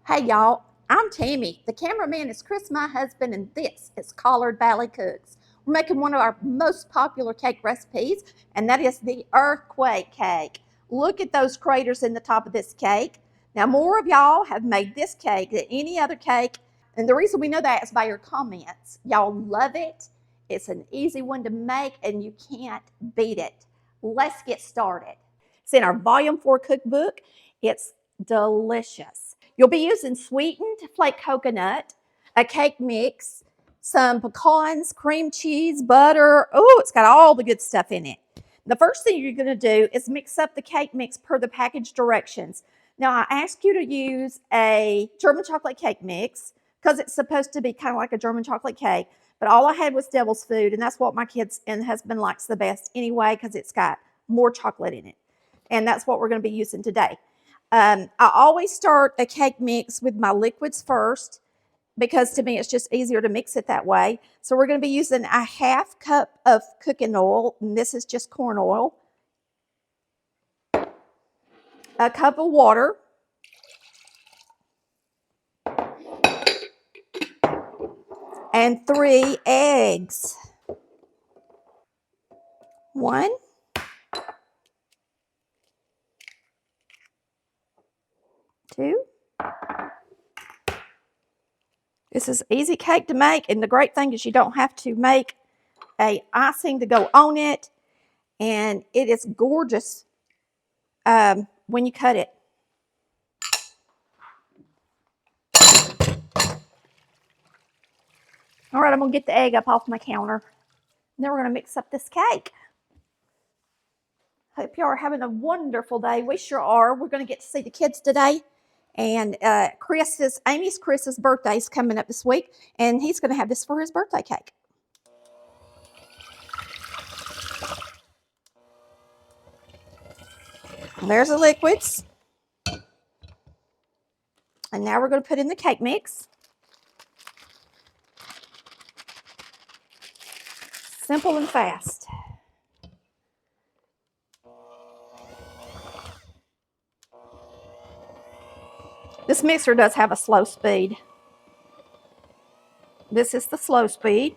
Hey y'all, I'm Tammy. The cameraman is Chris, my husband, and this is Collard Valley Cooks. We're making one of our most popular cake recipes, and that is the earthquake cake. Look at those craters in the top of this cake. Now, more of y'all have made this cake than any other cake, and the reason we know that is by your comments. Y'all love it. It's an easy one to make, and you can't beat it. Let's get started. It's in our Volume 4 cookbook. It's delicious. You'll be using sweetened flake coconut, a cake mix, some pecans, cream cheese, butter. Oh, it's got all the good stuff in it. The first thing you're going to do is mix up the cake mix per the package directions. Now, I ask you to use a German chocolate cake mix because it's supposed to be kind of like a German chocolate cake, but all I had was devil's food, and that's what my kids and husband likes the best anyway because it's got more chocolate in it. And that's what we're going to be using today. I always start a cake mix with my liquids first because to me it's just easier to mix it that way. So we're going to be using a half cup of cooking oil, and this is just corn oil, a cup of water, and 3 eggs. 1, 2. This is easy cake to make, and the great thing is you don't have to make a icing to go on it, and it is gorgeous when you cut it. All right, I'm going to get the egg up off my counter. And then we're going to mix up this cake. Hope you are having a wonderful day. We sure are. We're going to get to see the kids today. And Chris's birthday is coming up this week. And he's going to have this for his birthday cake. There's the liquids. And now we're going to put in the cake mix. Simple and fast. This mixer does have a slow speed. This is the slow speed.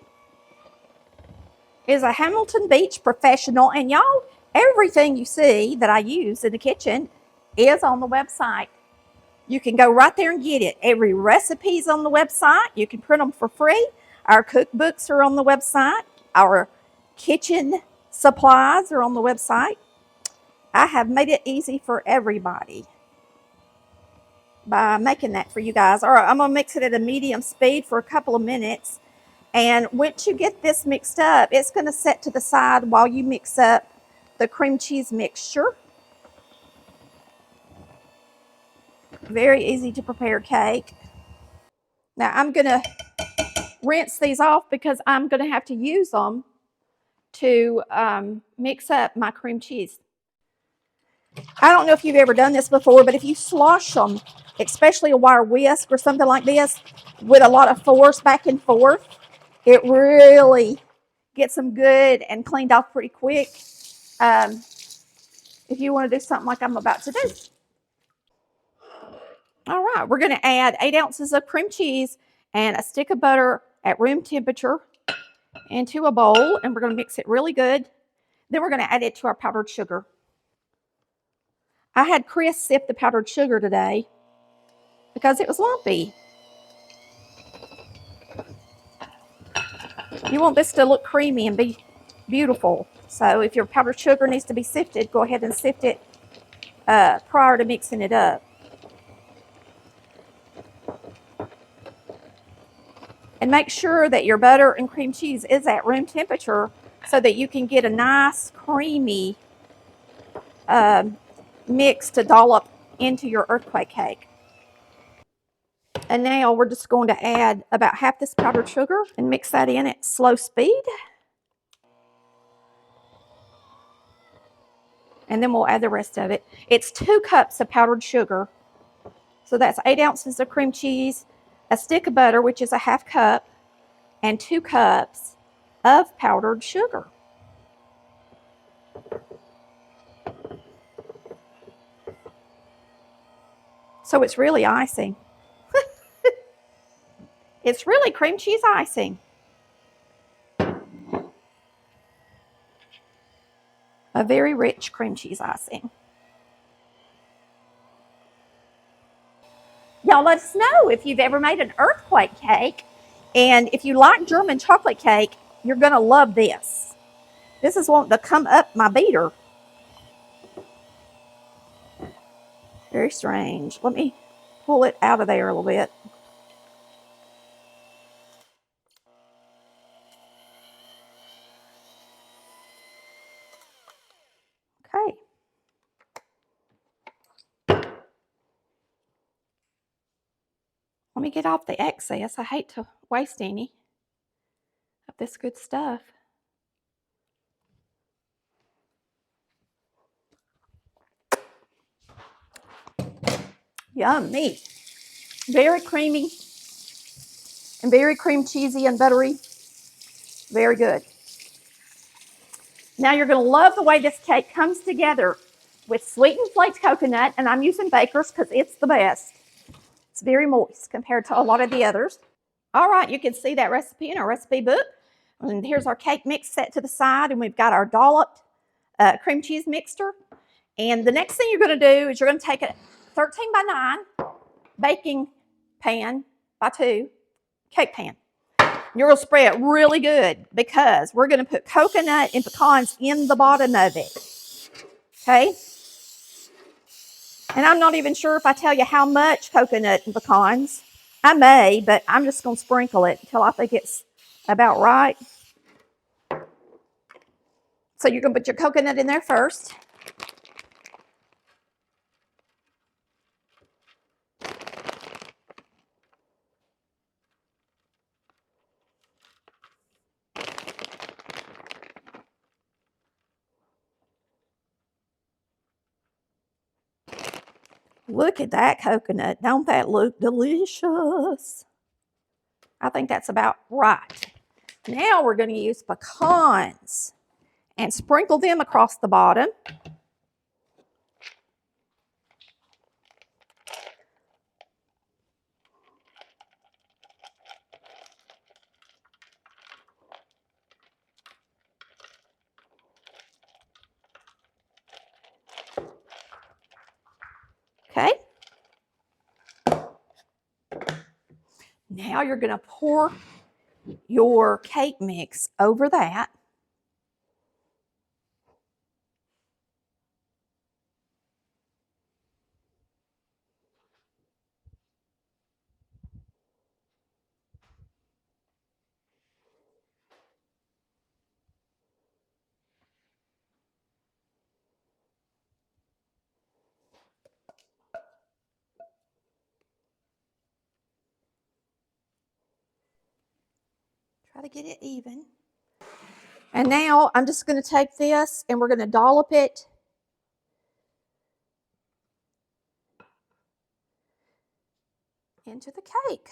It is a Hamilton Beach Professional, and y'all, everything you see that I use in the kitchen is on the website. You can go right there and get it. Every recipe is on the website. You can print them for free. Our cookbooks are on the website. Our kitchen supplies are on the website. I have made it easy for everybody by making that for you guys. All right, I'm going to mix it at a medium speed for a couple of minutes. And once you get this mixed up, it's going to set to the side while you mix up the cream cheese mixture. Very easy to prepare cake. Now I'm going to rinse these off because I'm going to have to use them to mix up my cream cheese. I don't know if you've ever done this before, but if you slosh them, especially a wire whisk or something like this, with a lot of force back and forth, it really gets them good and cleaned off pretty quick. If you want to do something like I'm about to do. All right, we're going to add 8 ounces of cream cheese and a stick of butter at room temperature into a bowl, and we're going to mix it really good. Then we're going to add it to our powdered sugar. I had Chris sift the powdered sugar today because it was lumpy. You want this to look creamy and be beautiful. So if your powdered sugar needs to be sifted, go ahead and sift it prior to mixing it up. And make sure that your butter and cream cheese is at room temperature so that you can get a nice creamy mix to dollop into your earthquake cake. And now we're just going to add about half this powdered sugar and mix that in at slow speed. And then we'll add the rest of it. It's 2 cups of powdered sugar. So that's 8 ounces of cream cheese, a stick of butter, which is a half cup, and 2 cups of powdered sugar. So it's really icing. It's really cream cheese icing. A very rich cream cheese icing. Y'all let us know if you've ever made an earthquake cake. And if you like German chocolate cake, you're going to love this. This is wanting to come up my beater. Very strange. Let me pull it out of there a little bit. Okay. Let me get off the excess. I hate to waste any of this good stuff. Yummy. Very creamy and very cream cheesy and buttery. Very good. Now you're going to love the way this cake comes together with sweetened flaked coconut, and I'm using Baker's because it's the best. It's very moist compared to a lot of the others. All right, you can see that recipe in our recipe book. And here's our cake mix set to the side, and we've got our dolloped cream cheese mixture. And the next thing you're going to do is you're going to take a 13 by 9 baking pan by 2 cake pan. You're going to spray it really good because we're going to put coconut and pecans in the bottom of it. Okay? And I'm not even sure if I tell you how much coconut and pecans. I may, but I'm just going to sprinkle it until I think it's about right. So you're going to put your coconut in there first. Look at that coconut. Don't that look delicious? I think that's about right. Now we're going to use pecans and sprinkle them across the bottom. Okay. Now you're going to pour your cake mix over that. Try to get it even. And now I'm just going to take this and we're going to dollop it into the cake.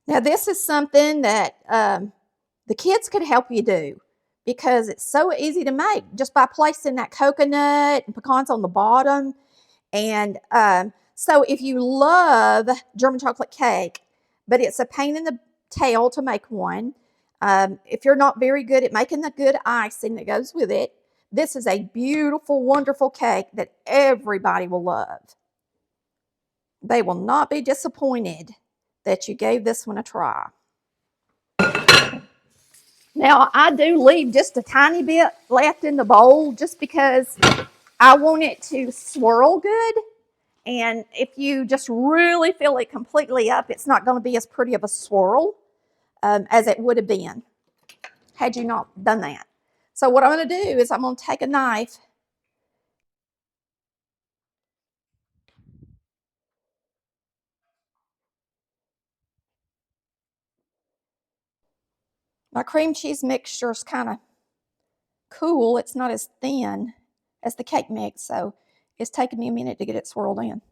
Now this is something that the kids could help you do because it's so easy to make just by placing that coconut and pecans on the bottom. And so if you love German chocolate cake, but it's a pain in the tail to make one, if you're not very good at making the good icing that goes with it, this is a beautiful, wonderful cake that everybody will love. They will not be disappointed that you gave this one a try. Now, I do leave just a tiny bit left in the bowl just because I want it to swirl good. And if you just really fill it completely up, it's not going to be as pretty of a swirl as it would have been had you not done that. So what I'm going to do is I'm going to take a knife . My cream cheese mixture is kind of cool. It's not as thin as the cake mix, so it's taking me a minute to get it swirled in.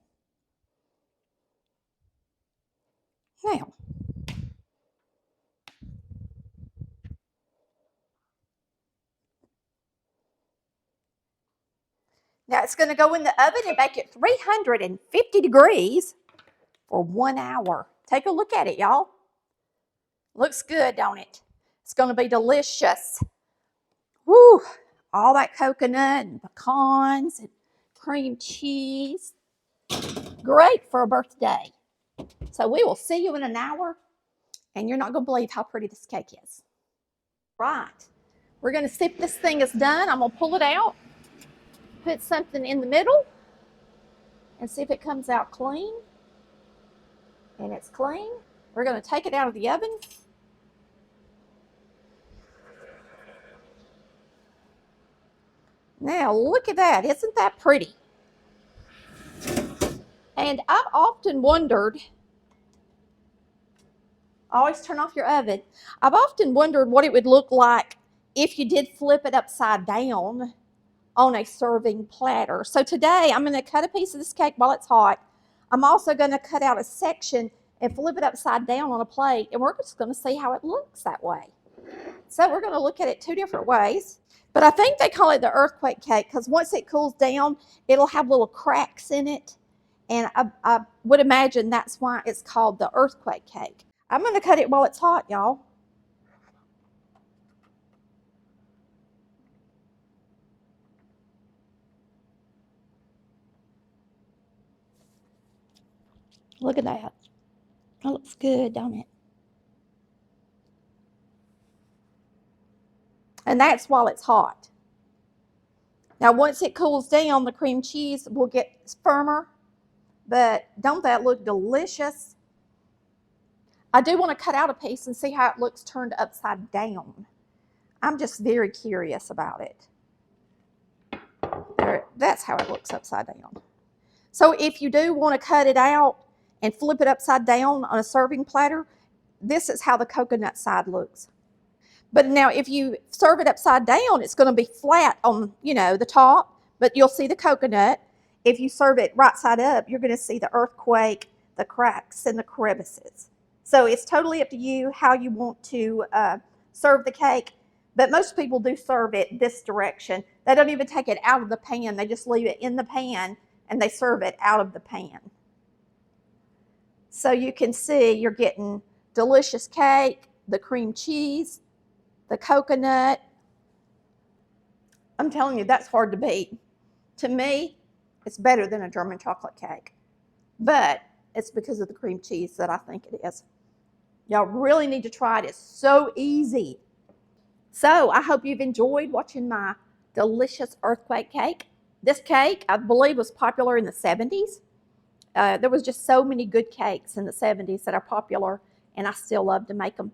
Now it's going to go in the oven and bake at 350 degrees for 1 hour. Take a look at it, y'all. Looks good, don't it? It's going to be delicious. Woo! All that coconut and pecans and cream cheese. Great for a birthday. So we will see you in an hour, and you're not going to believe how pretty this cake is. Right. We're going to see if this thing is done. I'm going to pull it out, put something in the middle, and see if it comes out clean. And it's clean. We're going to take it out of the oven. Now, look at that. Isn't that pretty? And I've often wondered, always turn off your oven. I've often wondered what it would look like if you did flip it upside down on a serving platter. So today, I'm going to cut a piece of this cake while it's hot. I'm also going to cut out a section and flip it upside down on a plate, and we're just going to see how it looks that way. So we're going to look at it two different ways. But I think they call it the earthquake cake because once it cools down, it'll have little cracks in it. And I would imagine that's why it's called the earthquake cake. I'm going to cut it while it's hot, y'all. Look at that. That looks good, don't it? And that's while it's hot. Now, once it cools down, the cream cheese will get firmer. But don't that look delicious? I do want to cut out a piece and see how it looks turned upside down. I'm just very curious about it. There, that's how it looks upside down. So if you do want to cut it out and flip it upside down on a serving platter, this is how the coconut side looks. But now if you serve it upside down, it's going to be flat on, the top, but you'll see the coconut. If you serve it right side up, you're going to see the earthquake, the cracks, and the crevices. So it's totally up to you how you want to serve the cake. But most people do serve it this direction. They don't even take it out of the pan. They just leave it in the pan and they serve it out of the pan. So you can see you're getting delicious cake, the cream cheese, the coconut. I'm telling you, that's hard to beat. To me, it's better than a German chocolate cake. But it's because of the cream cheese that I think it is. Y'all really need to try it. It's so easy. So I hope you've enjoyed watching my delicious earthquake cake. This cake, I believe, was popular in the 70s. There was just so many good cakes in the 70s that are popular, and I still love to make them.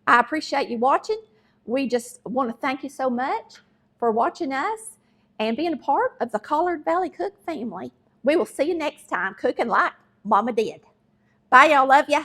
I appreciate you watching. We just want to thank you so much for watching us and being a part of the Collard Valley Cook family. We will see you next time, cooking like Mama did. Bye, y'all. Love ya.